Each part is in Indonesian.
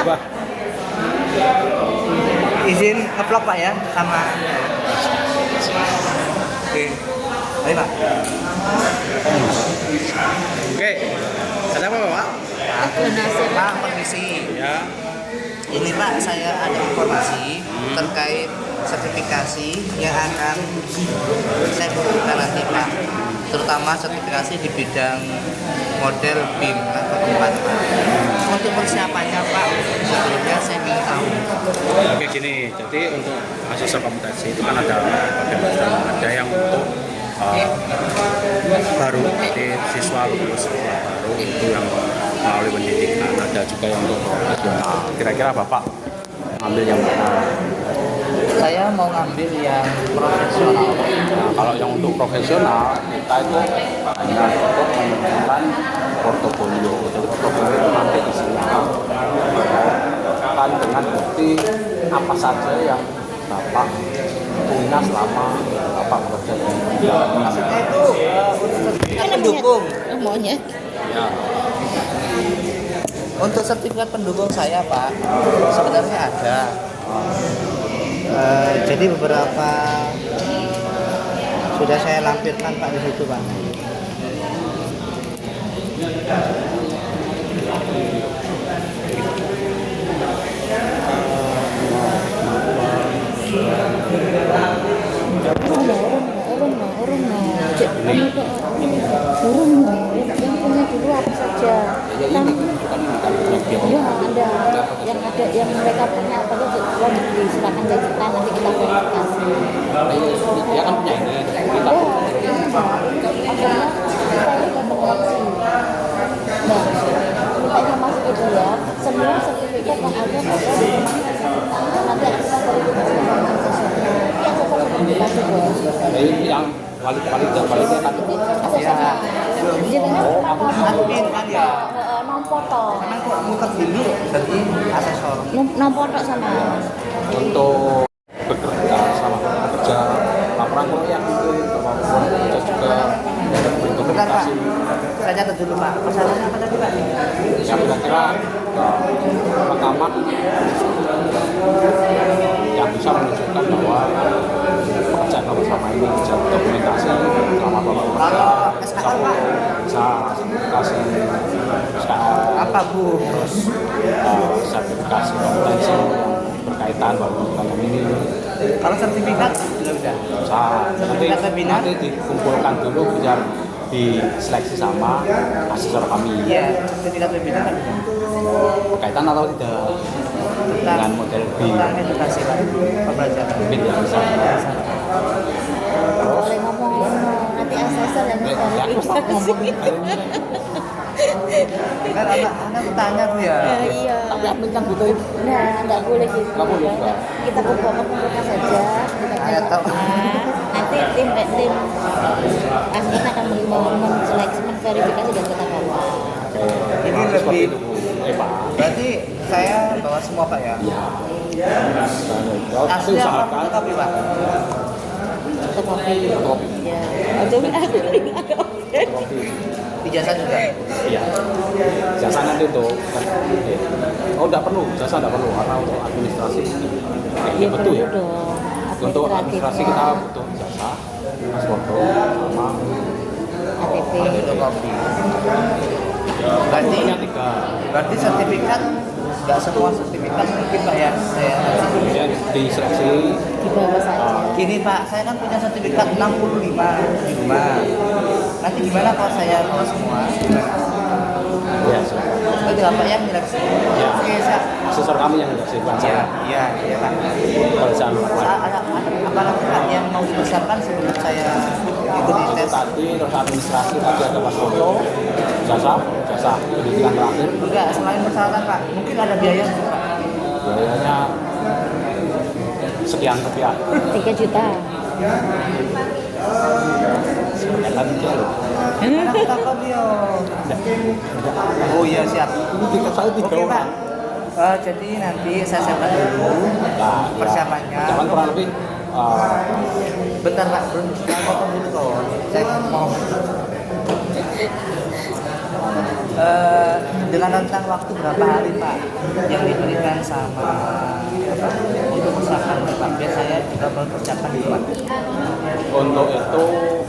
Coba. Izin nge-vlog Pak ya sama. Oke. Baik Pak. Oke. Ada apa Pak? Pak, permisi. Ya. Ini Pak, saya ada informasi terkait sertifikasi yang akan saya butuhkan nanti Pak, terutama sertifikasi di bidang model BIM atau tempat Pak. Untuk persiapannya Pak, sebelumnya saya ingin tahu. Oke gini, jadi untuk asesor kompetensi itu kan ada yang untuk baru, jadi siswa lulus sekolah baru itu yang melalui pendidikan, ada juga yang untuk profesional. Kira-kira Bapak ngambil yang mana? Saya mau ngambil yang profesional. Nah, kalau yang untuk profesional kita itu hanya untuk menunjukkan portofolio. Jadi portofolio itu nanti isinya kan dengan bukti apa saja yang Bapak punya selama Bapak bekerja di bidang ini. Maksudnya itu sertifikat pendukung. Monyet. Ya. Untuk sertifikat pendukung saya Pak, sebenarnya ada. Jadi beberapa sudah saya lampirkan Pak di situ Pak. Yang punya dulu apa saja. Yang ada yang mereka punya apa tuh luar negeri, silakan jajakan nanti kita verifikasi. Dia kan punya ini. Nah, kita informasi itu ya, semua sertifikat yang ada nanti kita verifikasi dengan asesornya. Yang sesuai verifikasi bos. Yang validnya kan Asesornya. Oh, aku admin kan ya. Nompoto. Karena kok muter dulu berarti asesor. Nompoto sama. untuk bekerja sama pekerja laporan kuliah mungkin kemampuan kerja juga bentuk Bentar Pak, komunikasi saya catat dulu Pak. Masalahnya apa tadi Pak? yang kira-kira rekaman yang bisa menunjukkan bahwa pekerjaan bersama ini bisa dokumentasi selama Bapak bekerja. Kalau SKL Pak? Bisa sertifikasi SKL, Apa Bu? terus sertifikasi kompetensi yang berkaitan baru dalam ini Kalau sertifikat juga bisa. bisa Sertifikat webinar? nanti dikumpulkan dulu biar diseleksi sama asesor kami Iya, sertifikat webinar kan bisa. berkaitan atau tidak dengan model B Tentang edukasi Pak, pembelajaran. mungkin ya bisa Boleh ngomong nanti asesor yang ya aku tak ngomong Kan anak tanya Bu ya. iya. tapi admin kan butuh itu Nah, nggak boleh gitu. Nggak boleh, Mbak. Kita kumpulkan saja. Kita Saya tahu. nanti tim admin akan menseleksi, menverifikasi dan kita bawa. Ini seperti lebih itu Pak berarti saya bawa semua Pak ya. ya tapi Asli apa usahakan fotokopi Pak? Fotokopi. fotokopi Ya. Aduh, aku ada oke. Ijazah juga. iya jasa nanti tuh oh enggak perlu jasa enggak perlu karena untuk administrasi Iya betul ya dong. untuk administrasi kita butuh jasa pasporto sama ATP. Fotokopi. Berarti punya 3 berarti sertifikat nggak semua sertifikat mungkin Pak ya saya kemudian diseleksi Di bawah saja. gini Pak, saya kan punya sertifikat 65 di rumah. Nanti gimana kalau saya bawa semua? ya silakan Berarti Bapak yang nyeleksi. Ya. Oke, saya. asesor kami yang sudah bukan Iya, saya iya Pak. pekerjaan luar Apa lagi Pak yang mau dipersiapkan sebelum saya ikuti tes? tadi terus administrasi tadi ada pasporto jasa pendidikan terakhir Enggak, selain persyaratan Pak, mungkin ada biaya juga Pak. biayanya sekian rupiah 3 juta. sekian dia loh Karena aku takut dia. Oh iya siap. ini tiket saya 3 Oke Pak. orang Jadi nanti saya siapkan dulu nah, persiapannya. persiapan kurang lebih Bentar Pak, belum saya potong dulu tuh. Saya mau Dengan rentang waktu berapa hari Pak yang diberikan sama apa, untuk persiapan Pak? Biar saya juga mempersiapkan di rumah. Untuk itu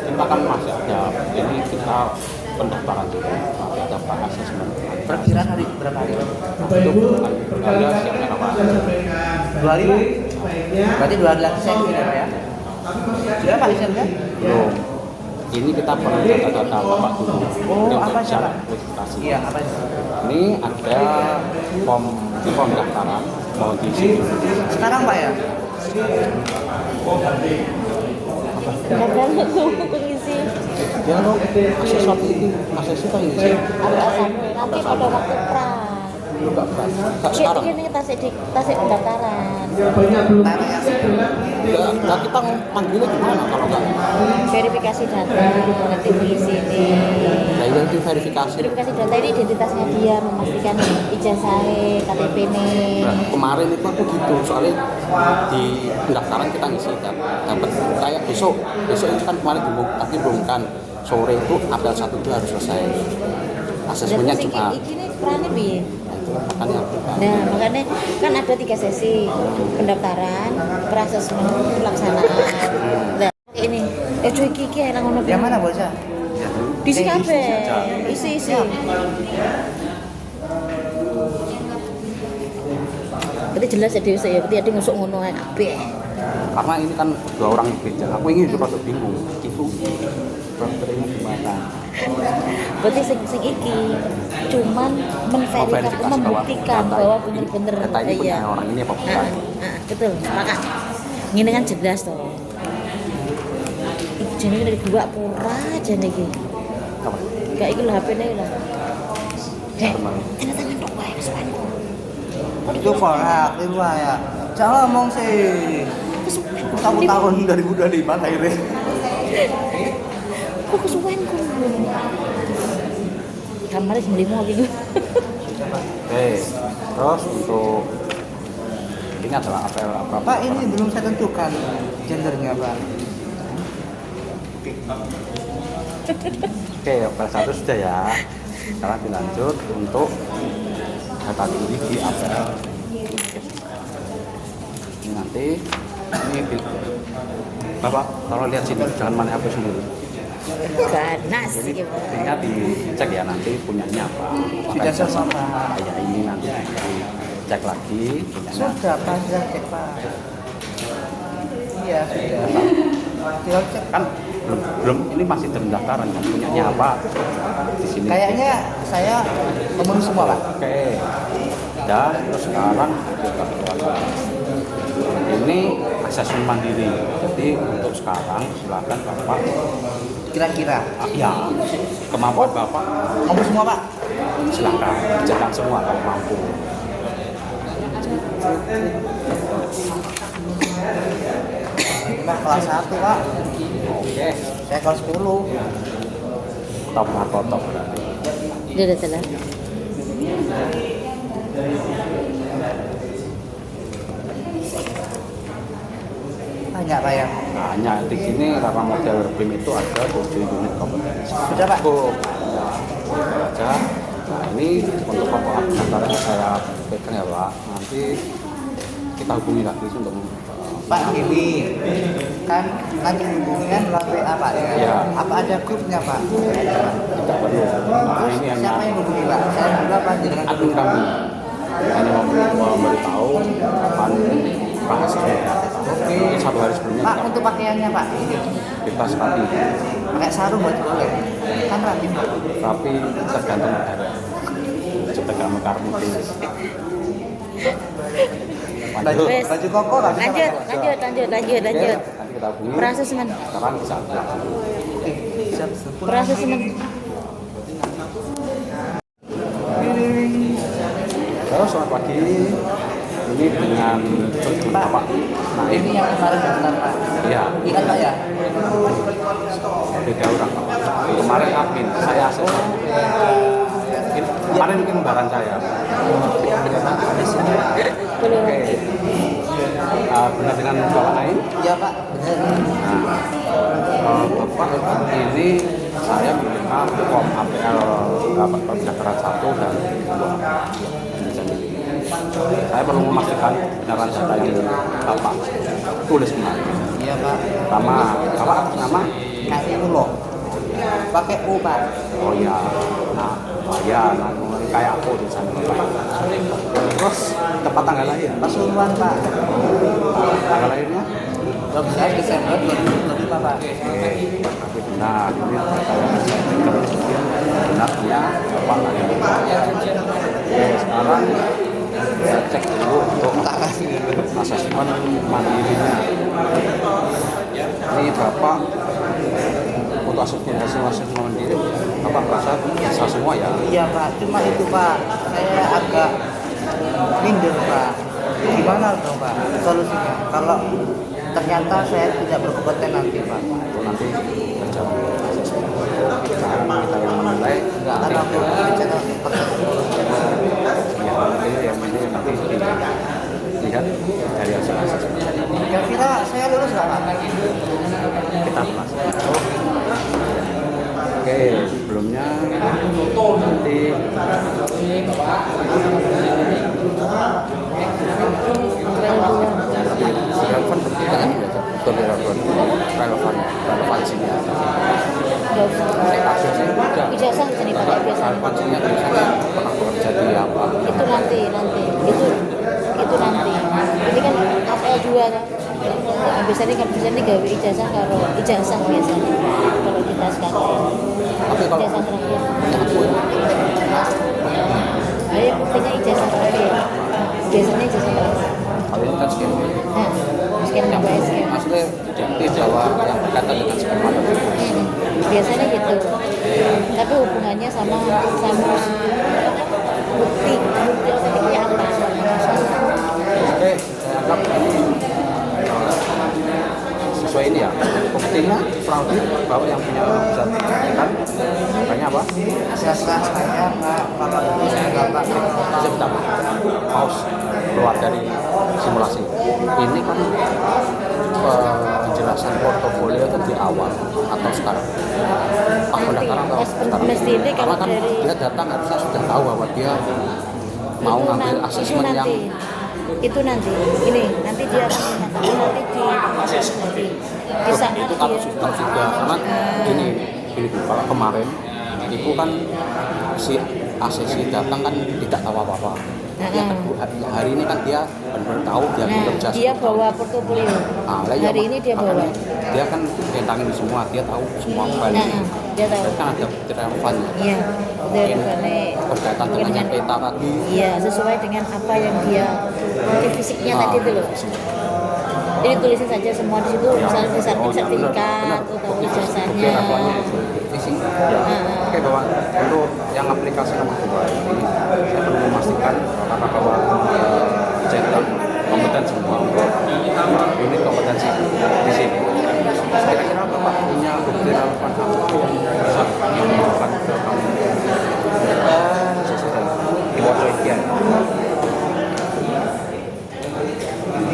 kita kan masih ada, ini kita pendaftaran juga, masih ada Pak asesmen. Perkiraan hari berapa hari? Itu bukan ada siapnya apa? 2 hari Pak? Berarti 2 hari lagi saya kirim ya? Sudah Pak lisennya? Belum. Ini kita perlu data-data Bapak dulu. Oh, Ini apa untuk syarat? syarat registrasi. Iya, apa itu? Ini ada form pendaftaran mau diisi dulu. Sekarang Pak ya? Kadang aku ngisi Ya lo akses waktu itu, akses itu yang ngisi. alasan nanti pada waktu pra. Lu nggak Kayak sekarang. ini tasik pendaftaran. Tanya ya sih. Nah, kita manggilnya gimana kalau nggak? Verifikasi data nanti di sini. Nah, itu verifikasi. Verifikasi data ini identitasnya dia, memastikan ijazahnya, KTP nih. Nah, kemarin itu aku gitu, soalnya di pendaftaran kita ngisi dapat kayak besok itu kan kemarin diumumkan sore itu apel 1 itu harus selesai. Asesmennya Jumat. Ini perannya piye? Makanya aku kan. Nah, makanya kan ada 3 sesi pendaftaran, prasesmen, pelaksanaan. Nah, ini, cuy kiki enak ngono. Yang mana bocah? Di sini kabeh. Isi. Berarti jelas ya Dewi saya, berarti ada ngusuk ngono ae kabeh. Karena ini kan 2 orang berbeda. Aku ingin juga rada bingung. Itu prosedurnya gimana? Berarti sing iki cuman Memverifikasi membuktikan bahwa bener-bener data ini punya orang ini apa bukan. betul, sepakat. Ngene kan jelas toh. Iki jenenge dari gua pura jane iki. Apa? Kayak iki lho HP-ne lah. Sama. Tanda tangan dong wae kesuwenku. Itu Farah, itu ya. Jangan ngomong sih. Kamu tahun 2025 akhirnya. Kok kesuwenku. Kamar jam 5 gitu. Oke, terus untuk ini adalah apel apa? Pak, ini belum saya tentukan gendernya Pak. Oke, apel 1 sudah ya. Sekarang dilanjut untuk data diri di apel. Ini nanti ini Bapak kalau lihat sini jangan main HP sendiri. Ganas Jadi iki. tinggal dicek ya nanti punyanya apa. Sudah sama Pak. Kayak ini nanti dicek lagi punyanya. Sudah Pak, sudah cek Pak. Iya, sudah. Tinggal cek. Kan belum ini masih pendaftaran kan punyanya apa di sini. Kayaknya saya memenuhi semua Pak. Oke. Dan terus sekarang kita keluar. Ini asesmen mandiri. Jadi untuk sekarang silakan Bapak Kira-kira. ya kemampuan Bapak Mampu semua Pak. silakan kerjakan semua kalau mampu. Pak kelas 1 Pak. Oke. Saya kelas 10. Top atau top berarti. Dia udah telah. Banyak Pak ya. Hanya di sini karena model BIM itu ada 7 unit kompetensi. Sudah Pak. Cukup aja. Nah ini untuk pokok antara saya pegang ya Pak. Nanti kita hubungi lagi untuk Pak gini, kan nanti hubungan melalui apa ya? Ya. Apa ada grupnya Pak? tidak perlu. Nah Terus ini siapa hanya yang hubungi Pak? Saya juga Pak dengan admin kami. Hanya memberitahu kapan bahasnya. Mungkin 1 hari sebelumnya Pak untuk pakaiannya Pak, kita sekali pakai sarung buat boleh. Kan rapi Pak. tapi tergantung daerah. Coba kamu karmu Baju Wes. baju koko nggak bisa Lanjut, pakai. lanjut. Nanti kita hubungi. Prasesmen. Sekarang bisa aja. Siap. Prasesmen. Halo, selamat pagi. Ini dengan Bapak Naim. Ini yang kemarin daftar Pak. Iya, Ingat Pak ya? beda orang Pak. Kemarin admin, saya asisten. Kemarin mungkin barang saya. Belum. Oke. Benar dengan Bapak Naim. Iya Pak, benar. Nah, Bapak ini saya menerima form APL berapa pendaftaran 1 dan 2. Saya perlu memastikan benaran data yang Bapak tulis kemarin. Iya Pak. Pertama, Bapak atas nama? Kayak Ulo. Pakai U Pak. Oh ya, nah, oh ya, nah, kayak aku di sana. Terus tepat tanggal lahir, Pasuruan Pak. tanggal lahirnya? 12 Desember 2025 Pak. Tapi benar, ini data yang saya berikan benarnya Bapak lahir. Oke, sekarang saya cek dulu untuk asesmen mandirinya. Ini Bapak untuk asesmen mandiri, Bapak merasa bisa semua ya? Iya Pak, cuma itu Pak, saya agak minder Pak. Gimana dong Pak solusinya? Kalau ternyata saya tidak berkompeten nanti Pak. Itu nanti terjadi asesmen. Sekarang kita yang menilai, Enggak ada aku bicara persen. ya nanti yang ini nanti dilihat dari hasil asesmen. Kira-kira saya lulus nggak Pak? Kita bahas. Oke, sebelumnya nanti relevan tidak relevansinya Nggak usah. ada sih tidak Ijazah bisa dipakai biasa. relevansinya biasanya pernah bekerja di apa Itu nanti itu nanti. Ini kan APL 2 kan. Nah, biasanya kan biasanya gawe ijazah kalau ijazah biasanya kalau kita sekarang tapi kalau ijazah terakhir. aku Ayo buktinya ijazah terakhir. Biasanya ijazah terakhir. kalau ini kan skin Nah, sekian nambah SKM. maksudnya di Jawa yang berkaitan dengan skema Biasanya gitu. Tapi hubungannya sama bukti otentiknya apa? oke saya anggap ini sesuai ini ya buktinya kurang lebih bahwa yang punya bisa kan makanya apa Ijazah saya Pak, kalau itu saya Bapak sebentar pause keluar dari simulasi ini kan penjelasan portofolio itu di awal atau sekarang pas pendaftaran atau sekarang Mesti ini karena kalau kan dari dia datang harusnya sudah tahu bahwa dia mau ngambil asesmen yang itu nanti nanti dia akan menyatakan nanti di saat itu kalau dia sudah karena gini kalau kemarin itu kan si asesi datang kan tidak tahu apa-apa yang kedua hari ini kan dia benar-benar tahu dia bekerja dia 10 bawa tahun. portofolio Lah, ya, hari ini dia bawa makanya dia kan tentangin semua dia tahu semua file dia tahu kan ada relevannya iya dari berkaitan dengan yang peta tadi iya sesuai dengan apa yang dia bukti fisiknya tadi itu loh. Jadi tulisin saja semua di situ, misalnya di sertifikat atau ijazahnya. Ya. Oke bahwa untuk yang aplikasi nomor 2 ini saya perlu memastikan karena bahwa cetak kompeten semua untuk unit kompetensi di sini. Kira-kira Bapak punya bukti relevan apa yang bisa dilakukan ke kamu? Sesuai di waktu ini.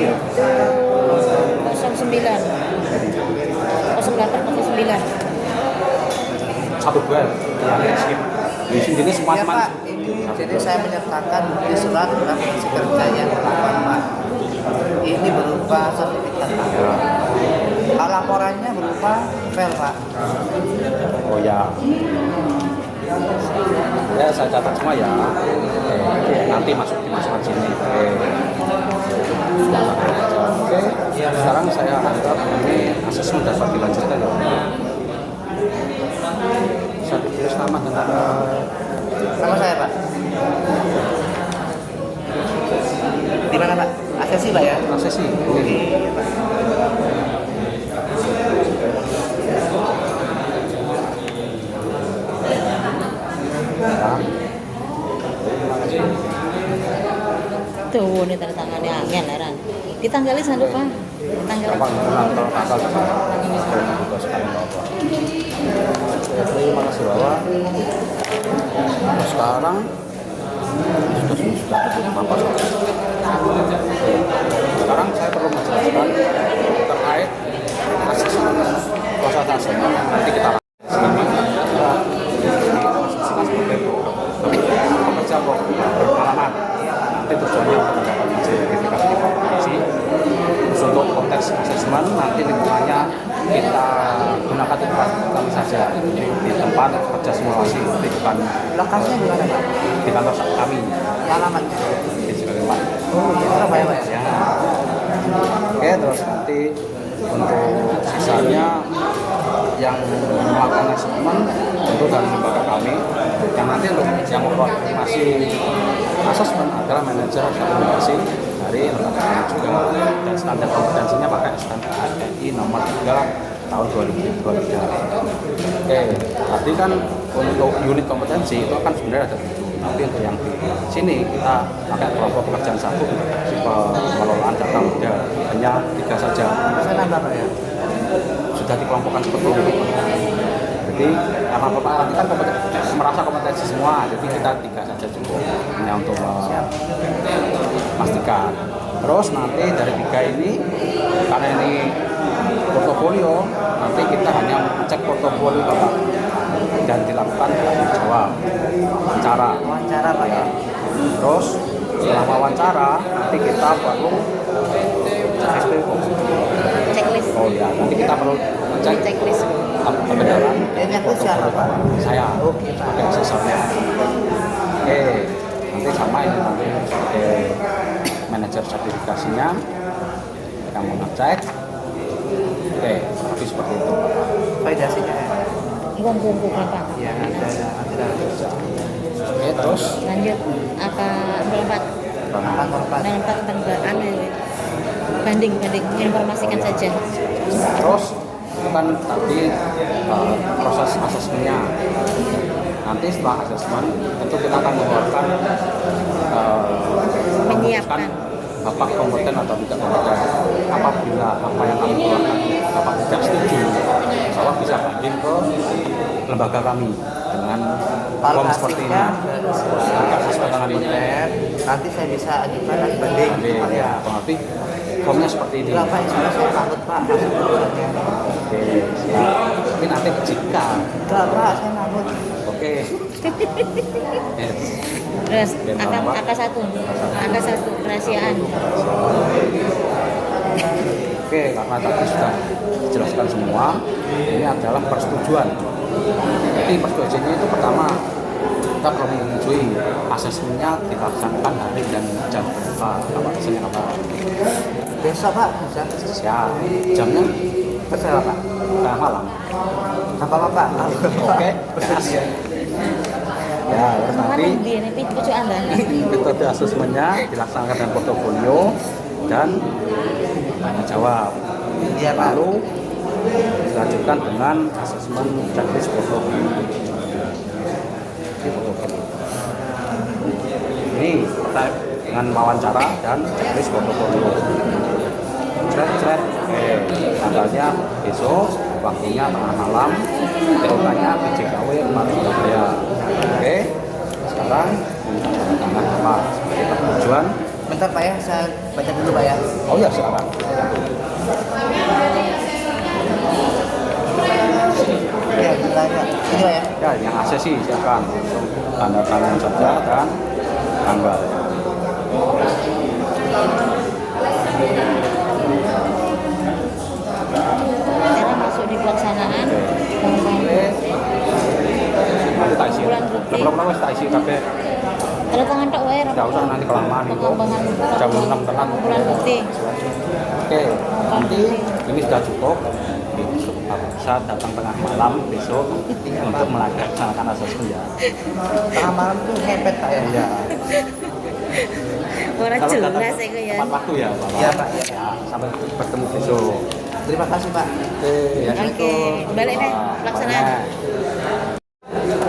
Itu 09 Satu bulan yang skip di sini semua Ya teman Pak, ini jadi saya menyertakan bukti surat referensi kerja yang lakukan Pak. Ini berupa sertifikat Pak. Laporannya berupa file Pak. oh ya saya catat semua ya nanti dimasukkan sini oke sekarang saya anggap ini asesmen dapat dilanjutkan ya bisa ditulis nama dan Nama saya Pak. Di mana Pak? Asesi Pak ya? asesi Oke Pak. Tuh, ini tanda tangannya angin heran. Ditanggali sana Pak. Ditanggali. gampang kalau tanggal terima kasih bahwa sekarang sekarang saya perlu menjelaskan terkait asesmen proses asesmen nanti kita sini asesmen sebagai nanti tujuannya untuk mendapatkan sertifikasi di kompetensi. Terus untuk konteks asesmen nanti lingkungannya kita gunakan di tempat kami saja, di tempat kerja simulasi, bukan Lokasinya di mana Pak? di kantor kami Ya, alamatnya. di Surabaya. Oh, di Surabaya Pak ya. Ya. Oke, terus nanti untuk sisanya yang melakukan asesmen tentu dari lembaga kami, yang nanti untuk yang mengkoordinasi asesmen adalah manajer sertifikasi dari lembaga kami juga, dan standar kompetensinya pakai standar ADI nomor 3 tahun 2023. Oke, tadi kan untuk unit kompetensi itu kan sebenarnya ada 7, tapi untuk yang di sini kita pakai kelompok pekerjaan satu untuk pengelolaan data model hanya 3 saja. Saya nambah Pak ya. Sudah dikelompokkan seperti itu. Jadi karena Bapak nanti kan merasa kompetensi semua, jadi kita 3 saja cukup hanya untuk memastikan. Terus nanti dari 3 ini, karena ini portofolio, nanti kita hanya cek portofolio Bapak dan dilakukan tanya jawab, wawancara. Wawancara Pak ya. Terus setelah wawancara nanti kita perlu SPO. Checklist. Oh ya, nanti kita perlu cek Checklist. kebenaran. Ini aku siapa Pak? Saya. Oke, Pak. Oke, asesornya. Oke, nanti sama ini nanti sebagai manajer sertifikasinya kita mau ngecek. Oke, tapi seperti itu. Validasinya ya. Iwan belum buka Pak. Ya, ada. Oke, terus Lanjut apa melompat Kantor Pak. melompat tentang banding informasikan saja. terus itu kan tadi proses asesmennya. Nanti setelah asesmen tentu kita akan mengeluarkan Menyiapkan. Bapak kompeten atau tidak kompeten. Apabila apa yang kami keluarkan Bapak tidak setuju, Bapak bisa banding ke lembaga kami dengan form seperti ini. Sesuai dengan konten, nanti saya bisa ajukan lagi banding. Ya, berarti formnya seperti ini. Enggak Pak, sebenarnya saya takut Pak hasil putusannya. Oke, siap. Tapi nanti jika Enggak Pak, saya takut. oke. Yes. Terus Dan apa? angka satu kerahasiaan. Oke, karena tadi sudah dijelaskan semua, ini adalah persetujuan. Jadi persetujuannya itu pertama kita perlu menyetujui asesmennya dilaksanakan hari dan jam berapa, Bapak pesannya apa? Besok Pak, bisa. Siap. Jamnya Terserah Pak. malam. Apa Pak? Oke, gas. Ya, terus nanti Mana di ini pucuk Anda? metode asesmennya dilaksanakan dengan portofolio dan tanya jawab. Iya Pak. Lalu dilanjutkan dengan asesmen checklist portofolio. Di portofolio. Ini terkait dengan wawancara dan checklist portofolio. Cret. Tanggalnya besok, waktunya tengah malam, TOK-nya PJKW Rumah Surabaya. Oke, sekarang tangan apa sebagai tujuan? Bentar Pak ya, saya baca dulu Pak ya. Oh ya, silakan. Iya, bentar ya. Ini Pak ya. Ya, yang asesi silakan langsung tanda tangan saja dan tanggal. Cara masuk di pelaksanaan. Nanti tak isi. Bulan rutin. Belum wis tak isi kabeh. Tanda tangan tok wae. Tidak usah nanti kelamaan itu. Pengembangan Jam 6 tekan. bulan bukti. Oke, nanti ini sudah cukup. Bisa datang tengah malam besok untuk melaksanakan asesmen ya. Tengah malam tuh ngepet Pak ya. Iya. Ora Kalau jelas datang iku ya. tepat waktu ya, Bapak. Iya, Pak. Ya, sampai bertemu besok. Terima kasih Pak. Oke, ya. Oke, balik deh pelaksanaan.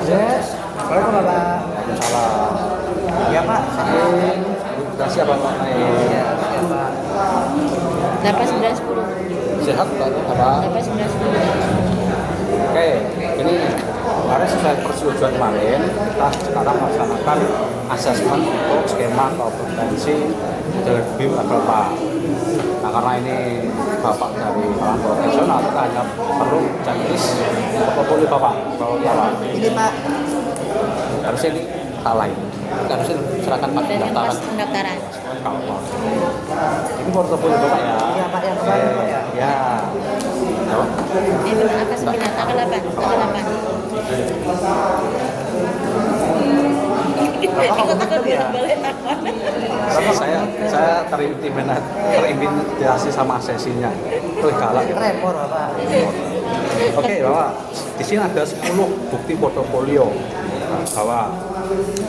Yes. Assalamualaikum Bapak. Waalaikumsalam. Iya Pak. Sudah siap Bapak? Iya, siap Pak. 8910. Sehat Bapak? 8910. Oke, ini karena sesuai persetujuan kemarin, kita sekarang melaksanakan asesmen untuk skema kompetensi dari BIM level 4. Nah, karena ini Bapak dari kalangan profesional, kita hanya perlu checklist portofolio Bapak. Ini Pak. Harusnya ini hal lain. harusnya serahkan Pak Dan yang pas pendaftaran. pendaftaran. Kapal. Ini portofolio Bapak ya? Iya Pak, yang kemarin Pak ya. Ya. Jawab. Itu angka 9, angka 8, angka 8. Ikut takut boleh takut. Saya terintimidasi sama sesinya. Tuh galak. Repot Bapak. Oke, Bapak. Di sini ada 10 bukti portofolio bahwa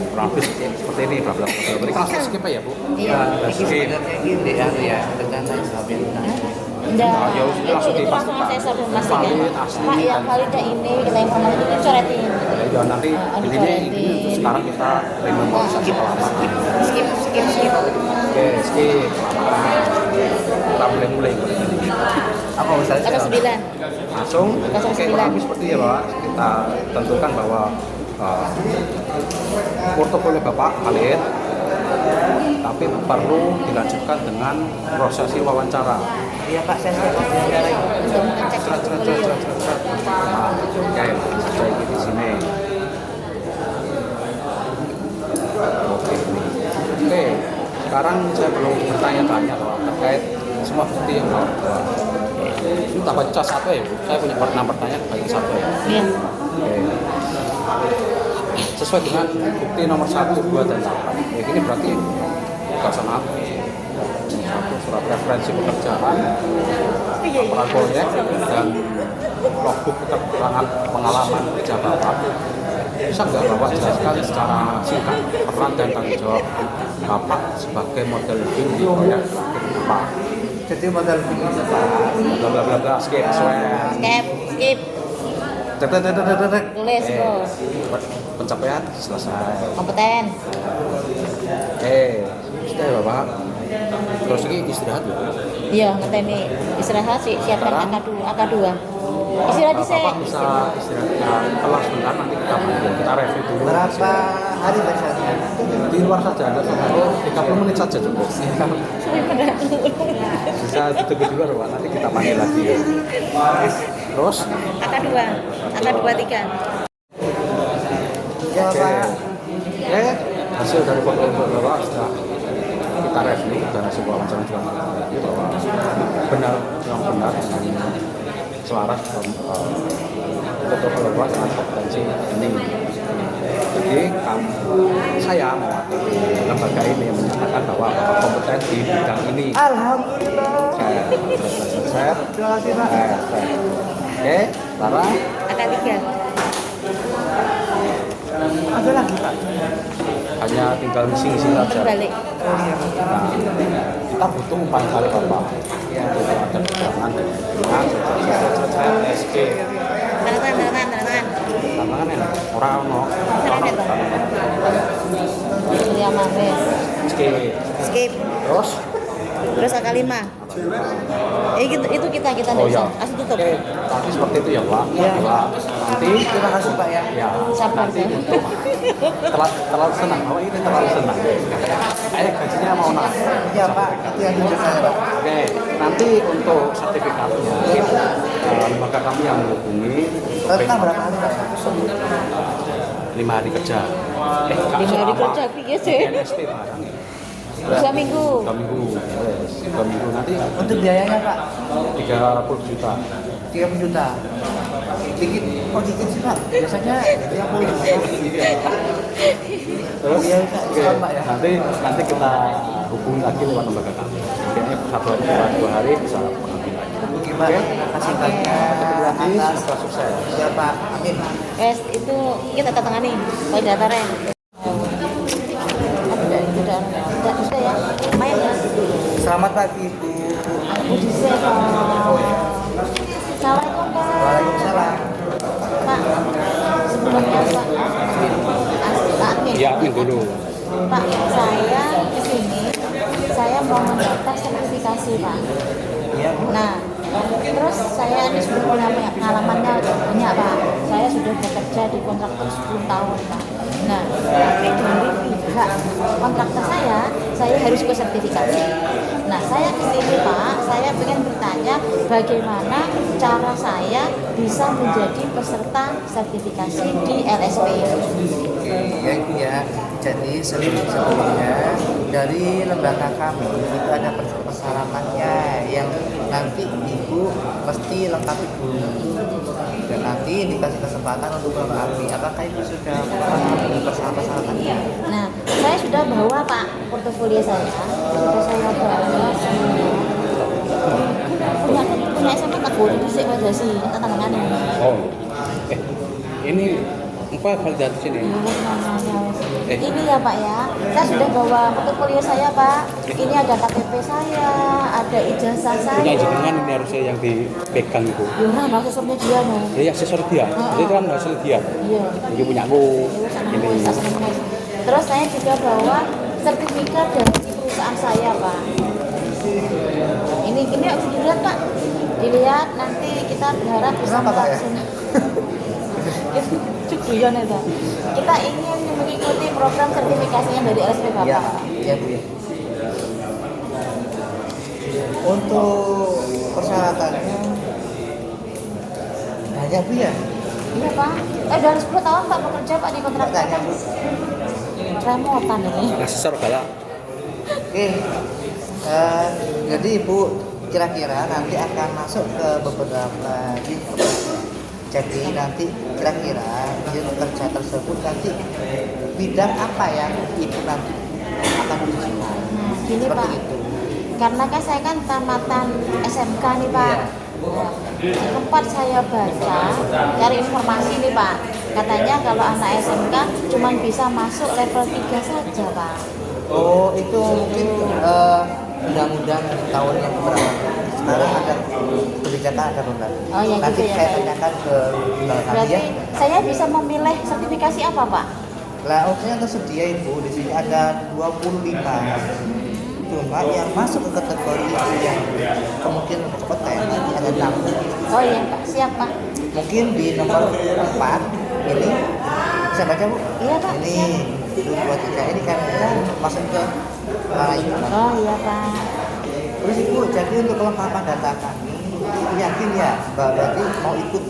kurang lebih seperti ini, bla bla bla. Beri langsung skip ya, Bu. Iya. Skip. Sebenarnya gini ya, rencana sampai Enggak, Ya, itu langsung dipastikan. saya suruh memastikan. Valid, asli, Pak, yang dan- validnya ini kita informasi itu coretin. Ya, nanti intinya ini sekarang kita terima proses lama. Skip. Oke, skip. Kita mulai. apa misalnya? Angka 9. Langsung. Langsung Oke, 9. kurang lebih seperti ya, Pak. Kita tentukan bahwa portofolio Bapak valid, tapi perlu dilanjutkan dengan prosesi wawancara. Iya Pak, saya siap wawancara itu. Untuk mengecek portfolio. Oke, saya di sini. Oke, sekarang saya belum bertanya-tanya Pak, terkait semua bukti yang Bapak bawa. Itu tak baca satu ya, Bu? Saya punya 6 pertanyaan bagi satu ya. Iya. Oke. Sesuai dengan bukti nomor 1, 2, dan 8. Ya, ini berarti gagasan apa? Satu surat referensi pekerjaan, laporan proyek, dan logbook keterangan pengalaman kerja Bapak. Bisa nggak Bapak jelaskan secara singkat peran dan tanggung jawab Bapak sebagai model bimbing proyek Bapak? Jadi modal bikin Pak. Bla bla bla bla, skip, swear. Skip. Tulis, bos. Pencapaian selesai. Kompeten. Oke, sudah ya Bapak. Terus ini istirahat ya? Iya, ngeteni istirahat sih, siapkan AK2. Istirahat di Bapak bisa istirahat kelas sebentar, nanti kita panggil, kita review dulu. Berapa hari biasanya? Di luar saja, Anda sampai 30 menit saja cukup. Bisa ditunggu di luar Pak, nanti kita panggil lagi. Terus? AK2, AK23. Ya Oke. Pak. Oke, hasil dari portfolio Bapak sudah kita review dan hasil wawancara juga lagi bahwa benar dengan selaras untuk Bapak dengan kompetensi ini. Jadi saya mewakili lembaga ini menyatakan bahwa Bapak kompeten di bidang ini. Alhamdulillah. Saya Terima kasih Pak. Oke, Lara. AK3. Ada lagi Pak. Hanya tinggal ngisi-ngisi saja. Balik. Nah, kita butuh umpan kali Bapak. Ya, ada keterangan dengan SK. Tanda tangan. Tantangan ya, orang no. Surya Manis. SK. Skip. Terus? Terus AK5. Itu kita Oh ya. langsung tutup. Oke, nanti seperti itu ya Pak. Iya. Bahwa nanti Terima kasih Pak ya. ya Sabar, nanti saya. untuk terlalu senang. Oh ini terlalu senang. Gajinya mau naik. Iya Pak, itu yang tunjuk saya Pak. Oke, nanti untuk sertifikatnya lembaga kami yang menghubungi Rentang berapa hari Pak? 5 hari kerja. 5 hari kerja, iya sih. NSP barang. 2 minggu. 2 minggu. Yes, 2 minggu nanti Untuk biayanya Pak, 30 juta. 30 juta. Dikit, dikit sih Pak. Biasanya 30 juta. Terus Iya, Pak. oke, Sama, ya. nanti kita hubungi lagi lewat lembaga kami. Kayaknya 1 hari bisa pengambilan. Oke Pak, terima kasih banyak. Ketemu lagi, Atas. semoga sukses. Ya Pak, amin. Wes itu kita tangani. Baik datarnya. Tidak bisa ya. Lumayan ya. Selamat pagi Ibu. Aku bisa Pak. Assalamualaikum Pak. Waalaikumsalam. Pak, sebelumnya Pak. Pak Amin. Ya, amin dulu. Pak, saya di sini saya mau mendaftar sertifikasi Pak. Iya Bu. Nah, terus saya ini sudah punya pengalamannya banyak Pak. Saya sudah bekerja di kontraktor 10 tahun Pak. Nah, tapi dari hak kontraktor saya harus ikut sertifikasi. Nah, saya kesini Pak, saya ingin bertanya bagaimana cara saya bisa menjadi peserta sertifikasi di LSP. Ya itu ya. Jadi sebelumnya dari lembaga kami itu ada persyaratannya yang nanti ibu mesti lengkapi dulu. Dan nanti dikasih kesempatan untuk melengkapi. Apakah ibu sudah melengkapi persyaratan-persyaratannya? Nah, saya sudah bawa Pak portofolio saya, sudah saya bawa semua. Punya SMA tak boleh disik aja sih, tantangan ini. Oh, ini apa validasi sini? Ini ya Pak ya, saya sudah bawa portofolio saya Pak. Ini ada KTP saya, ada ijazah saya. Punya jenengan ini harusnya yang dipegang itu. Nah, aksesornya dia no. Ya aksesor dia, itu kan hasil dia. Iya. Ini punya aku. Ini. Terus saya juga bawa sertifikat dari perusahaan saya Pak. Ini harus dilihat Pak. Dilihat nanti kita berharap bisa melaksanakan. Cukup itu. Kita ingin mengikuti program sertifikasinya dari LSP Bapak. Iya Bu ya. Untuk persyaratannya banyak Bu ya. Iya Pak. Udah 10 tahun Pak bekerja Pak di kontrak Tanya Bu. remotan ini. Asesor galak. Oke. Jadi Ibu kira-kira nanti akan masuk ke beberapa jadi nanti kira-kira di kerja tersebut nanti bidang apa yang Ibu nanti akan ujikan. Nah, gini Seperti Pak. itu. Karena kan saya kan tamatan SMK nih Pak. Iya. Sempat saya baca, cari informasi nih Pak. Katanya kalau anak SMK cuma bisa masuk level 3 saja Pak. Oh itu mungkin undang-undang tahun yang berapa? Sekarang ada kebijakan ada benar. Oh, ya, nanti gitu ya, saya Pak. tanyakan ke kami Berarti ya. saya bisa memilih sertifikasi apa Pak? Lah opsinya tersedia Ibu di sini ada 25. Cuma yang masuk ke kategori itu yang kemungkinan kompeten nanti ada 6. Oh iya Pak, siap Pak. Mungkin di nomor 4 ini bisa baca Bu? Iya Pak, Ini siap. 2, 3 ini kan masuk ke itu. Oh iya Pak. Terus Ibu, jadi untuk kelengkapan data kami, Ibu yakin ya, berarti mau ikut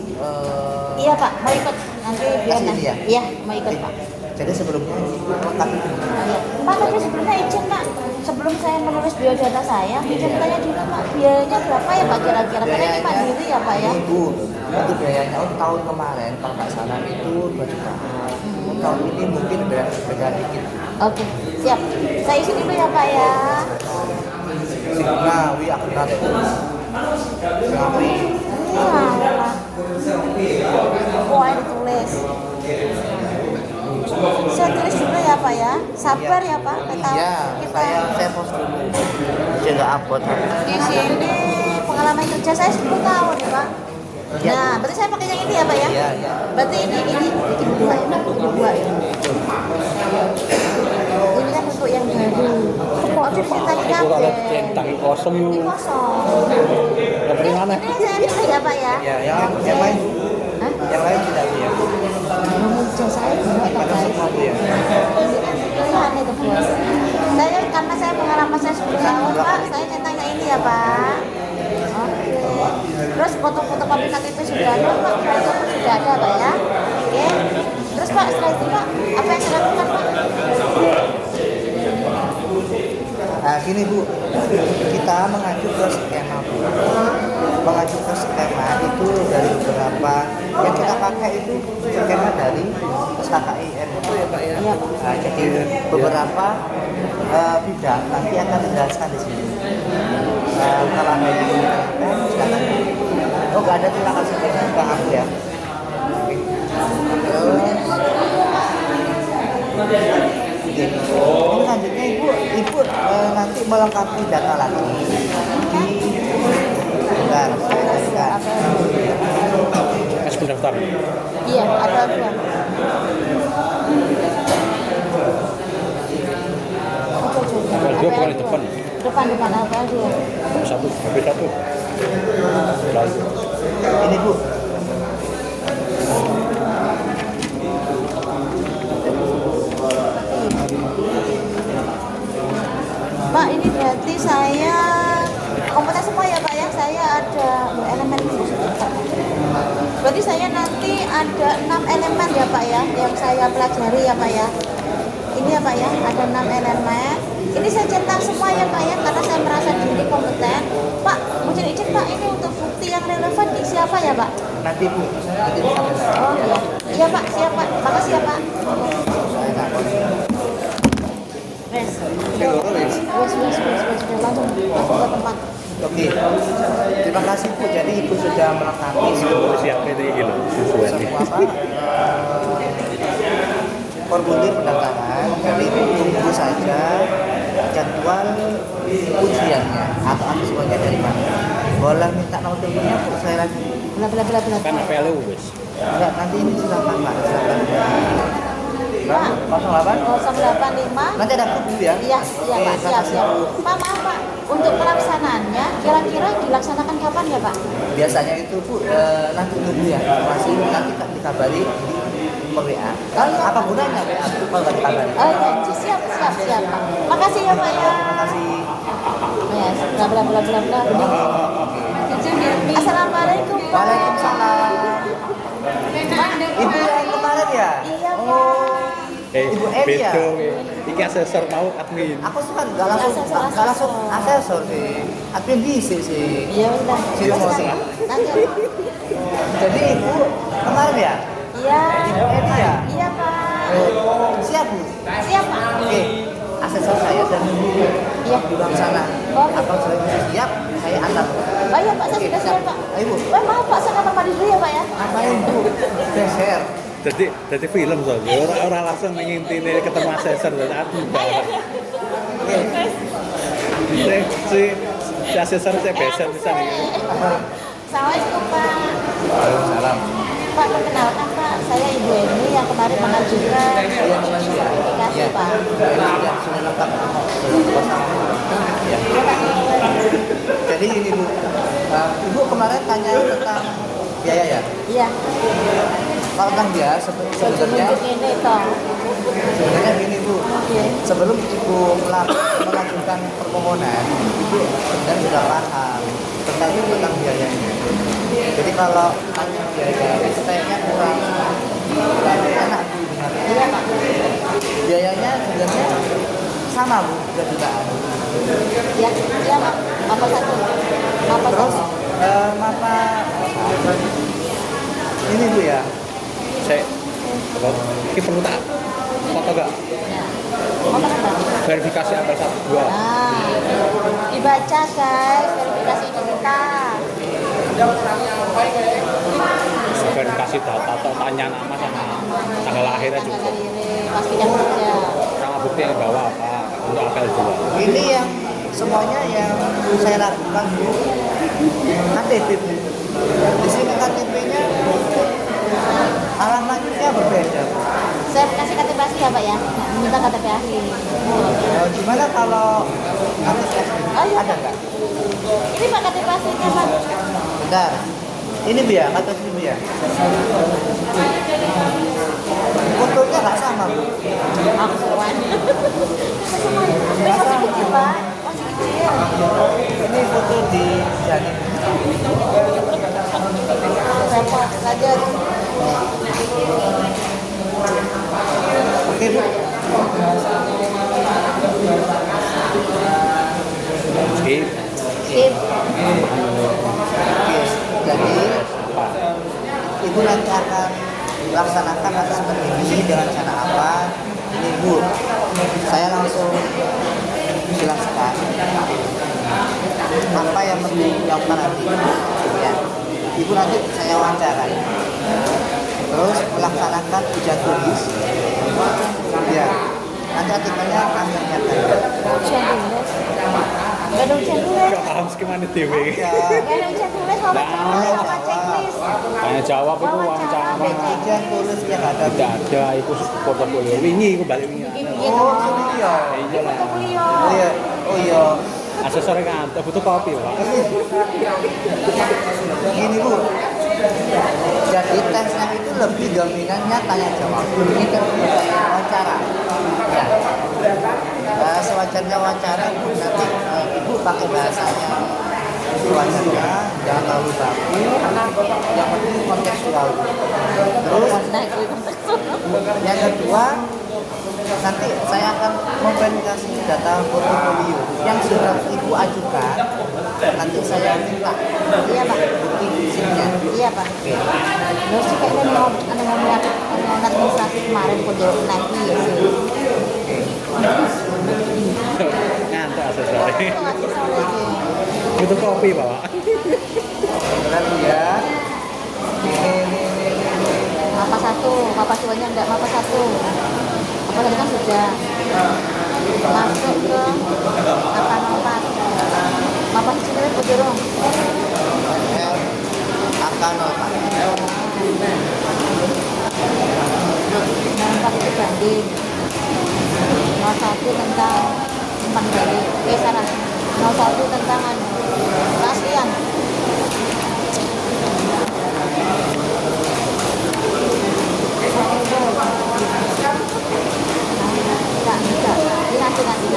Iya Pak, mau ikut nanti biar Kasih nanti. ini ya? Iya, mau ikut Pak. jadi sebelumnya Ibu melengkapi dulu. Iya. Pak, tapi sebelumnya izin Pak. Sebelum saya menulis biodata saya, izin tanya dulu Pak, biayanya berapa ya Pak kira-kira? Karena ini mandiri ya Pak ya. Ibu, untuk biayanya untuk tahun kemarin kalau nggak salah itu 2 juta. Untuk tahun ini mungkin beda dikit. Oke, siap. Saya isi dulu ya Pak ya. Signa wi akhirat. Sampai Iya, Pak. Oh, ada ditulis. Saya tulis dulu ya Pak ya. Sabar ya Pak. iya, saya post dulu. Saya nggak upload. Di sini pengalaman kerja saya 10 tahun ya Pak. Iya. Nah, berarti saya pakai yang ini ya Pak ya? Iya, iya. Berarti ini dua ya Pak, dua ya. Ini kan untuk yang baru. Kok cerita Itu kalau kabeh. centang kosong. Ini kosong. Yang paling mana? Ini saya pilih ya Pak ya? Ya, yang lain, Hah? yang lain tidak ya. Memuja saya juga Pak Karena guys. semua Bu ya. Ini kan pilihan itu bos. Saya karena saya pengalaman saya 10 tahun Pak, saya centangnya ini ya Pak. Oke. Terus foto-foto kopi KTP sudah ada Pak, foto pun sudah ada Pak ya. Oke. Terus Pak setelah itu Pak, apa yang saya lakukan Pak? Nah gini Bu, kita mengacu ke skema Bu. Mengacu ke skema itu dari beberapa yang kita pakai itu skema dari SKKIN itu ya Pak ya. Iya Pak. Nah, jadi beberapa bidang nanti akan dijelaskan di sini. Kalau ada yang ditanyakan silakan. Oh nggak ada, terima kasih Bang aku ya. Ini selanjutnya ibu nanti melengkapi data lagi di bentar saya carikan. Mas pendaftar. Iya, ada dua. Apel dua bukan di depan. Depan apel dua. Satu, HP satu. Lalu. Ini Bu. Pak, ini berarti saya kompeten semua ya Pak ya. Saya ada elemen khusus Pak. Berarti saya nanti ada 6 elemen ya Pak ya, yang saya pelajari ya Pak ya. Ini ya Pak ya, ada 6 elemen. Ini saya centang semua ya Pak ya, karena saya merasa diri kompeten. Pak, mohon izin Pak, ini untuk bukti yang relevan di siapa ya Pak? Nanti Bu, nanti disampaikan. Oh iya, iya Pak, siap Pak. Makasih ya Pak. Wes, sudah langsung ke tempat. Oke, terima kasih Bu. Jadi Ibu sudah melengkapi Siap ini gitu, sesuai nih. semua apa? Formulir pendaftaran. Jadi Ibu tunggu saja jadwal ujiannya atau asesmennya dari mana. Boleh minta nomor teleponnya Bu, saya lagi. Bla bla bla bla. Kan apa lu wis? Enggak, nanti ini silakan Pak, silakan. Pak, 08. 085. Nanti ada Bu ya. Iya, iya Pak, siap, siap. Pak, maaf Pak, untuk pelaksanaannya kira-kira dilaksanakan kapan ya Pak? Biasanya itu Bu, nanti tunggu ya, masih nanti dikabari di WA. Apa gunanya WA kalau nggak dikabari? Oh iya, siap, siap, siap Pak. Makasih ya Pak ya. Terima kasih. Ya, bla bla bla bla bla. Assalamualaikum Pak. Waalaikumsalam. Ibu yang kemarin ya? Iya Pak. Oh, Ibu Eni ya? Betul. Iki asesor mau admin. Aku suka nggak langsung asesor sih. Admin bisik sih. Iya udah. Siap, sih. Lanjut. Jadi Ibu kemarin ya? Iya. Ibu Eni ya? Iya Pak. Oh, siap Bu. Siap Pak. Oke, asesor saya dan Ibu Iya. di bang sana. Oke. Atau saya siap, saya antar. Oh iya Pak, saya sudah siap Pak. Ayo Bu. Wah, maaf Pak, saya kamar mandi dulu ya Pak ya. Ngapain Bu? Geser. Jadi film soalnya orang langsung ngintini ketemu asesor dan admin. Si asesor saya beser di sana. Assalamualaikum Pak. Waalaikumsalam. Pak, perkenalkan Pak, saya Ibu Eni yang kemarin mengajukan sertifikasi Iya. Pak. Sudah lengkap. Ya. Jadi ini Bu, Ibu kemarin tanya tentang biaya ya? Iya, Kalau tentang biaya sebenarnya untuk ini toh. sebenarnya gini Bu, Oke. sebelum Ibu melakukan permohonan, Ibu sebenarnya sudah paham tentang biayanya. Jadi kalau tanya biaya itu kayaknya kurang enak Bu sebenarnya. Iya Pak. Biayanya sebenarnya sama Bu, 3 jutaan. Iya, iya Pak. Apa satu? Apa Terus satu? mapa ini Bu ya, Saya ini perlu tak foto gak? Ya. Apa kata? Verifikasi apel 1 2. Nah, dibaca guys, verifikasi kita. Verifikasi data atau tanya nama sama tanggal lahirnya Tanggal cukup. lahirnya, pastikan saja. Sama bukti yang bawa apa untuk apel 2. ini yang semuanya yang saya lakukan Bu, KTP Bu. Di sini KTP-nya alamatnya berbeda Bu. Saya kasih KTP asli ya Pak ya, minta KTP asli. Gimana kalau KTP asli? Oh, iya. Ada nggak? Ini Pak KTP aslinya Pak. Bentar. Ini Bu ya, KTP Bu ya. Fotonya nggak sama Bu. Aku seruan. Ini masih kecil Pak, masih kecil. Ini foto di janin. Repot, lanjut. Oke Bu. Skip. Skip. Oke. Jadi Ibu nanti akan laksanakan asesmen ini dengan cara apa? Ini Bu, saya langsung jelaskan apa yang perlu dilakukan nanti. Ya. Ibu nanti saya wawancara, terus melaksanakan ujian tulis. Ya, nanti artikelnya kami nyatakan. Ujian tulis. Gak ada ujian tulis. Gak paham skemanya dewe. Ya, Gak ada ujian tulis, sama checklist. Tanya jawab itu wawancara. ujian tulis yang ada. Tidak ada, itu portofolio. Wingi, aku balik wingi. Iya, Oh, iya. Iya lah. portofolio. Oh iya, oh iya. Asesor kan, butuh kopi Pak. Gini Bu, jadi tesnya itu lebih dominannya tanya jawab. Ini kan wawancara. Ya. Sewajarnya wawancara ibu nanti ibu pakai bahasanya sewajarnya, jangan terlalu baku, yang penting kontekstual. Terus yang kedua, nanti saya akan memverifikasi data portofolio yang sudah ibu ajukan. Nanti saya minta Iya Pak. bukti fisiknya. Iya Pak. Oke. Terus sih kayaknya mau melihat administrasi kemarin kok jauh nanti ya sih. Ngantuk asesori. Itu ngasih sore aja. Butuh kopi, Pak. Lalu ya. Mapa satu, mapa duanya enggak, mapa satu. Mapa tadi kan sudah masuk ke mapa nomor. Mapa di sini kok jorong. Akan apa? Nomor 4 itu banding. Nomor 1 tentang umpan balik. Salah. Nomor 1 tentang keaslian. Enggak. Ini nanti.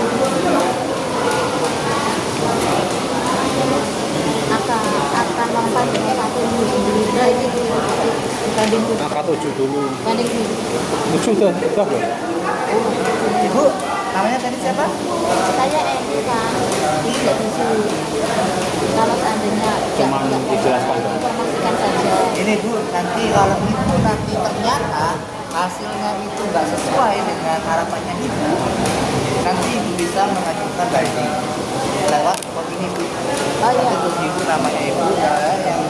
Akan mempan dengan satu ini banding Angka 7 dulu. banding 7 udah belum? Ibu, namanya tadi siapa? saya Eni Pak, ini tidak bisa. Kalau seandainya Cuman dijelaskan dong. informasikan saja. Ini Bu, nanti kalau ibu nanti ternyata hasilnya itu nggak sesuai dengan harapannya ibu, nanti ibu bisa mengajukan banding lewat opini ibu. Oh iya. Itu ibu namanya ibu yang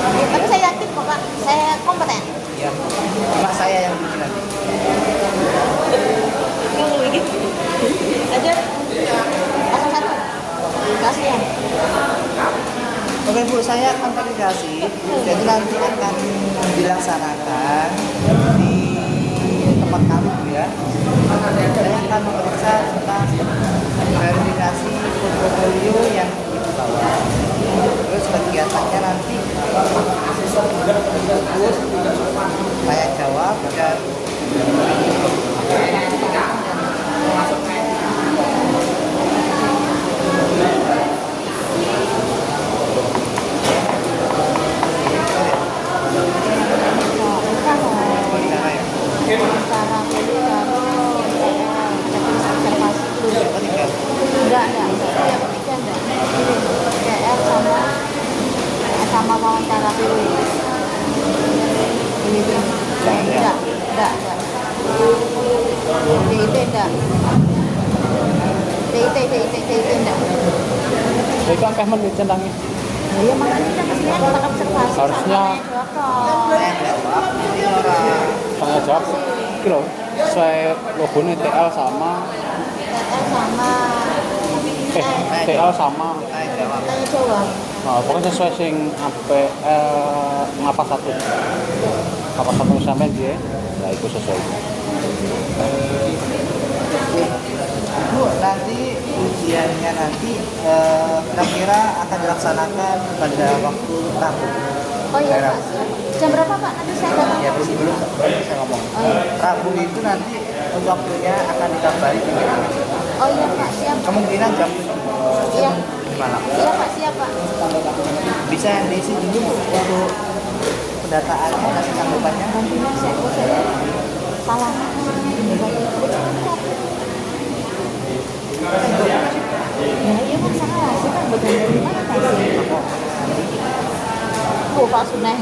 Tapi saya yakin kok Pak, saya kompeten. ya cuma saya yang bikin nanti. Aja. 01. Kasihan. Oke Bu, saya akan verifikasi, jadi nanti akan dilaksanakan di tempat kami Bu ya. Saya akan memeriksa tentang verifikasi portofolio yang ibu bawa. Terus kegiatannya nanti saya jawab dan cara ya. Cara dulu baru observasi dulu. Ketiga. Enggak. Yang ketiga enggak. PR sama wawancara dulu. Ini enggak. DIT enggak. DIT enggak. Jadi kan Kehmen centangnya. Iya makanya kita kesini kan tempat observasi Harusnya- sama dokter. Saya jawab, ini orang Saya jawab iki lho, sesuai logonya TL sama TR sama TL sama saya jawab. tanya jawab. nah, pokoknya sesuai sing ngapa satu sampai dia nah itu sesuai. Bu, nanti ujiannya nanti kira-kira akan dilaksanakan pada waktu Rabu. Oh iya Pak, siap. Jam berapa Pak? Nanti saya datang Ya ke sini. belum saya ngomong. Oh iya. Rabu itu nanti waktunya akan ditambah Oh iya Pak, siap. kemungkinan jam Iya. 7 malam. Iya Pak, siap Pak. Bisa yang diisi dulu untuk pendataannya dan tanggapannya. Bantunya saya salah. Ya iya Pak, salah sih kan bagian dari mana sih? Oh Pak Suneh.